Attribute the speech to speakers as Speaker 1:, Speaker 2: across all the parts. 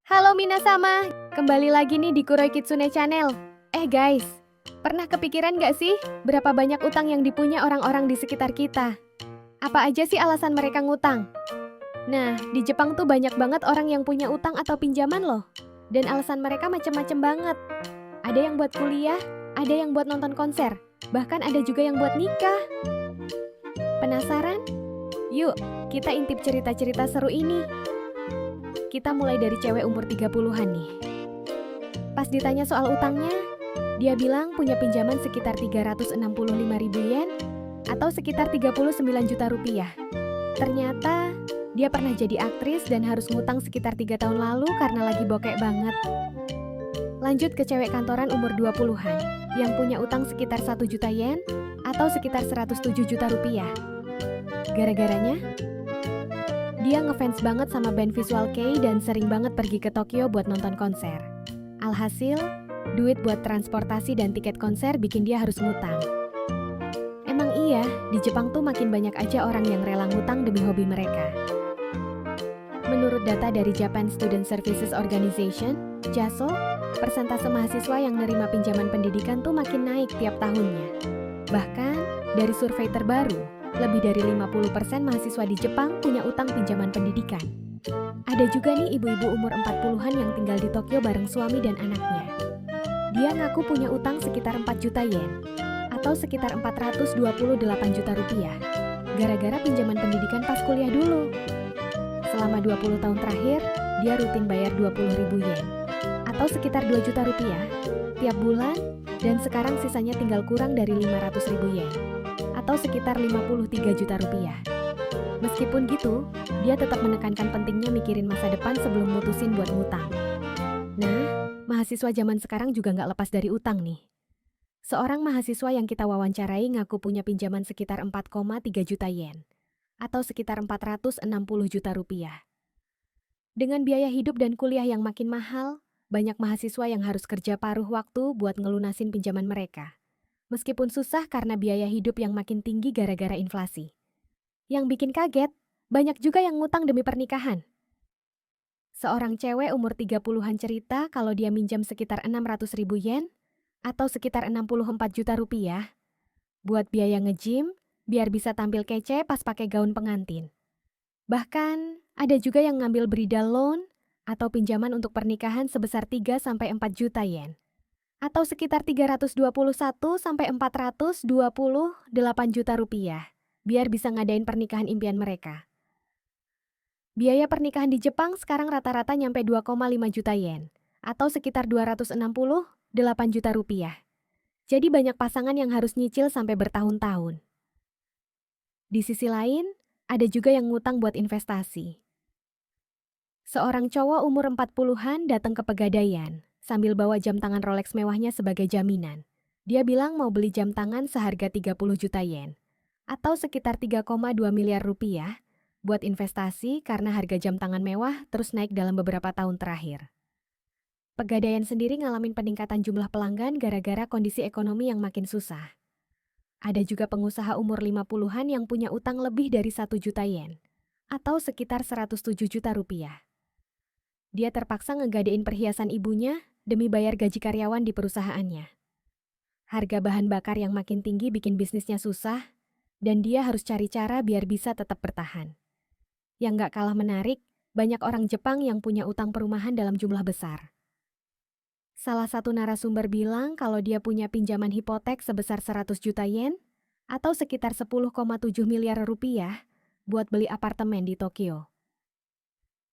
Speaker 1: Halo Minasama, kembali lagi nih di Kuroi Kitsune Channel. Guys, pernah kepikiran gak sih berapa banyak utang yang dipunya orang-orang di sekitar kita? Apa aja sih alasan mereka ngutang? Nah, di Jepang tuh banyak banget orang yang punya utang atau pinjaman loh. Dan alasan mereka macem-macem banget. Ada yang buat kuliah, ada yang buat nonton konser, bahkan ada juga yang buat nikah. Penasaran? Yuk, kita intip cerita-cerita seru ini. Kita mulai dari cewek umur 30-an nih. Pas ditanya soal utangnya, dia bilang punya pinjaman sekitar 365.000 yen atau sekitar 39 juta rupiah. Ternyata dia pernah jadi aktris dan harus ngutang sekitar 3 tahun lalu karena lagi bokek banget. Lanjut ke cewek kantoran umur 20-an yang punya utang sekitar 1 juta yen atau sekitar 107 juta rupiah. Gara-garanya, dia ngefans banget sama band Visual Kei dan sering banget pergi ke Tokyo buat nonton konser. Alhasil, duit buat transportasi dan tiket konser bikin dia harus ngutang. Emang iya, di Jepang tuh makin banyak aja orang yang rela ngutang demi hobi mereka. Menurut data dari Japan Student Services Organization, JASO, persentase mahasiswa yang nerima pinjaman pendidikan tuh makin naik tiap tahunnya. Bahkan, dari survei terbaru, lebih dari 50% mahasiswa di Jepang punya utang pinjaman pendidikan. Ada juga nih ibu-ibu umur 40-an yang tinggal di Tokyo bareng suami dan anaknya. Dia ngaku punya utang sekitar 4 juta yen, atau sekitar 428 juta rupiah, gara-gara pinjaman pendidikan pas kuliah dulu. Selama 20 tahun terakhir, dia rutin bayar 20.000 yen, atau sekitar 2 juta rupiah, tiap bulan, dan sekarang sisanya tinggal kurang dari 500.000 yen. Atau sekitar 53 juta rupiah. Meskipun gitu, dia tetap menekankan pentingnya mikirin masa depan sebelum mutusin buat ngutang. Nah, mahasiswa zaman sekarang juga nggak lepas dari utang nih. Seorang mahasiswa yang kita wawancarai ngaku punya pinjaman sekitar 4,3 juta yen, atau sekitar 460 juta rupiah. Dengan biaya hidup dan kuliah yang makin mahal, banyak mahasiswa yang harus kerja paruh waktu buat ngelunasin pinjaman mereka. Meskipun susah karena biaya hidup yang makin tinggi gara-gara inflasi. Yang bikin kaget, banyak juga yang ngutang demi pernikahan. Seorang cewek umur 30-an cerita kalau dia minjam sekitar 600.000 yen atau sekitar 64 juta rupiah buat biaya nge-gym biar bisa tampil kece pas pakai gaun pengantin. Bahkan, ada juga yang ngambil bridal loan atau pinjaman untuk pernikahan sebesar 3-4 juta yen. Atau sekitar 321-428 juta rupiah, biar bisa ngadain pernikahan impian mereka. Biaya pernikahan di Jepang sekarang rata-rata nyampe 2,5 juta yen, atau sekitar 268 juta rupiah. Jadi banyak pasangan yang harus nyicil sampai bertahun-tahun. Di sisi lain, ada juga yang ngutang buat investasi. Seorang cowok umur 40-an datang ke Pegadaian sambil bawa jam tangan Rolex mewahnya sebagai jaminan. Dia bilang mau beli jam tangan seharga 30 juta yen, atau sekitar 3,2 miliar rupiah, buat investasi karena harga jam tangan mewah terus naik dalam beberapa tahun terakhir. Pegadaian sendiri ngalamin peningkatan jumlah pelanggan gara-gara kondisi ekonomi yang makin susah. Ada juga pengusaha umur 50-an yang punya utang lebih dari 1 juta yen, atau sekitar 107 juta rupiah. Dia terpaksa ngegadein perhiasan ibunya demi bayar gaji karyawan di perusahaannya. Harga bahan bakar yang makin tinggi bikin bisnisnya susah, dan dia harus cari cara biar bisa tetap bertahan. Yang nggak kalah menarik, banyak orang Jepang yang punya utang perumahan dalam jumlah besar. Salah satu narasumber bilang kalau dia punya pinjaman hipotek sebesar 100 juta yen, atau sekitar 10,7 miliar rupiah, buat beli apartemen di Tokyo.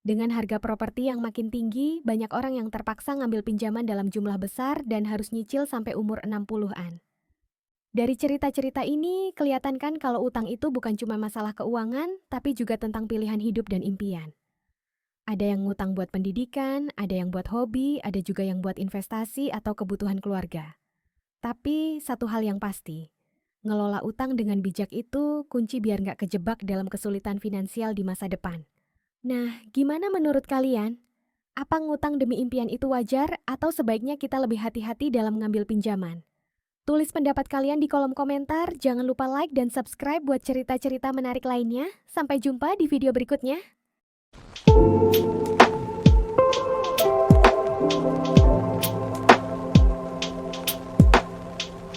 Speaker 1: Dengan harga properti yang makin tinggi, banyak orang yang terpaksa ngambil pinjaman dalam jumlah besar dan harus nyicil sampai umur 60-an. Dari cerita-cerita ini, kelihatan kan kalau utang itu bukan cuma masalah keuangan, tapi juga tentang pilihan hidup dan impian. Ada yang ngutang buat pendidikan, ada yang buat hobi, ada juga yang buat investasi atau kebutuhan keluarga. Tapi satu hal yang pasti, ngelola utang dengan bijak itu kunci biar nggak kejebak dalam kesulitan finansial di masa depan. Nah, gimana menurut kalian? Apa ngutang demi impian itu wajar atau sebaiknya kita lebih hati-hati dalam mengambil pinjaman? Tulis pendapat kalian di kolom komentar, jangan lupa like dan subscribe buat cerita-cerita menarik lainnya. Sampai jumpa di video berikutnya.